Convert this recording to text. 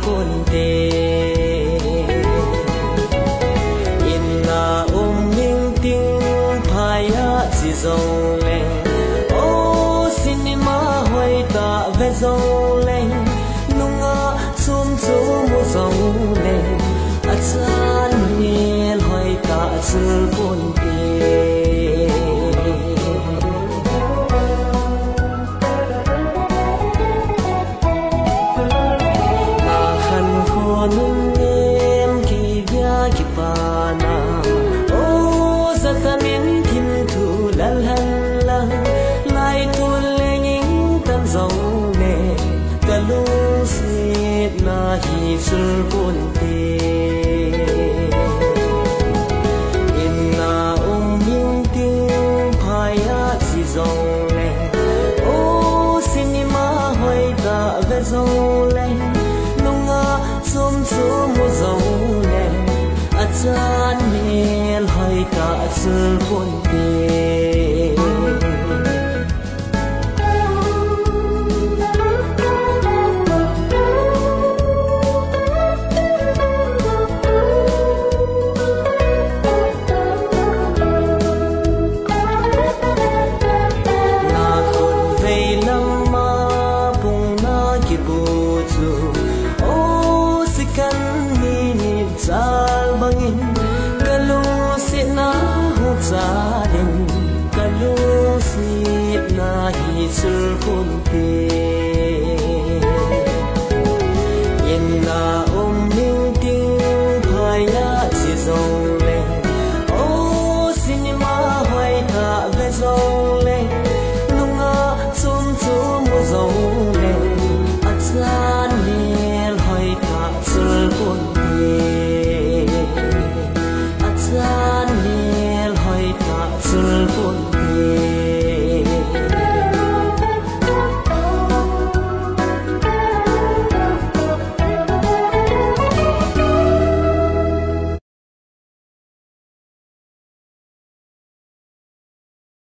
kunte inna ming ting phaya si zong le o cinema hoi ta ve zong le nunga chum chu mu zong le achan hel hoi ta chul kunte hi sul kunte inna ming ting phaya si zong le o cinema hoi da ve zong le nunga chum chu mu zong le achan mel hoi ta sul kunte sul kunte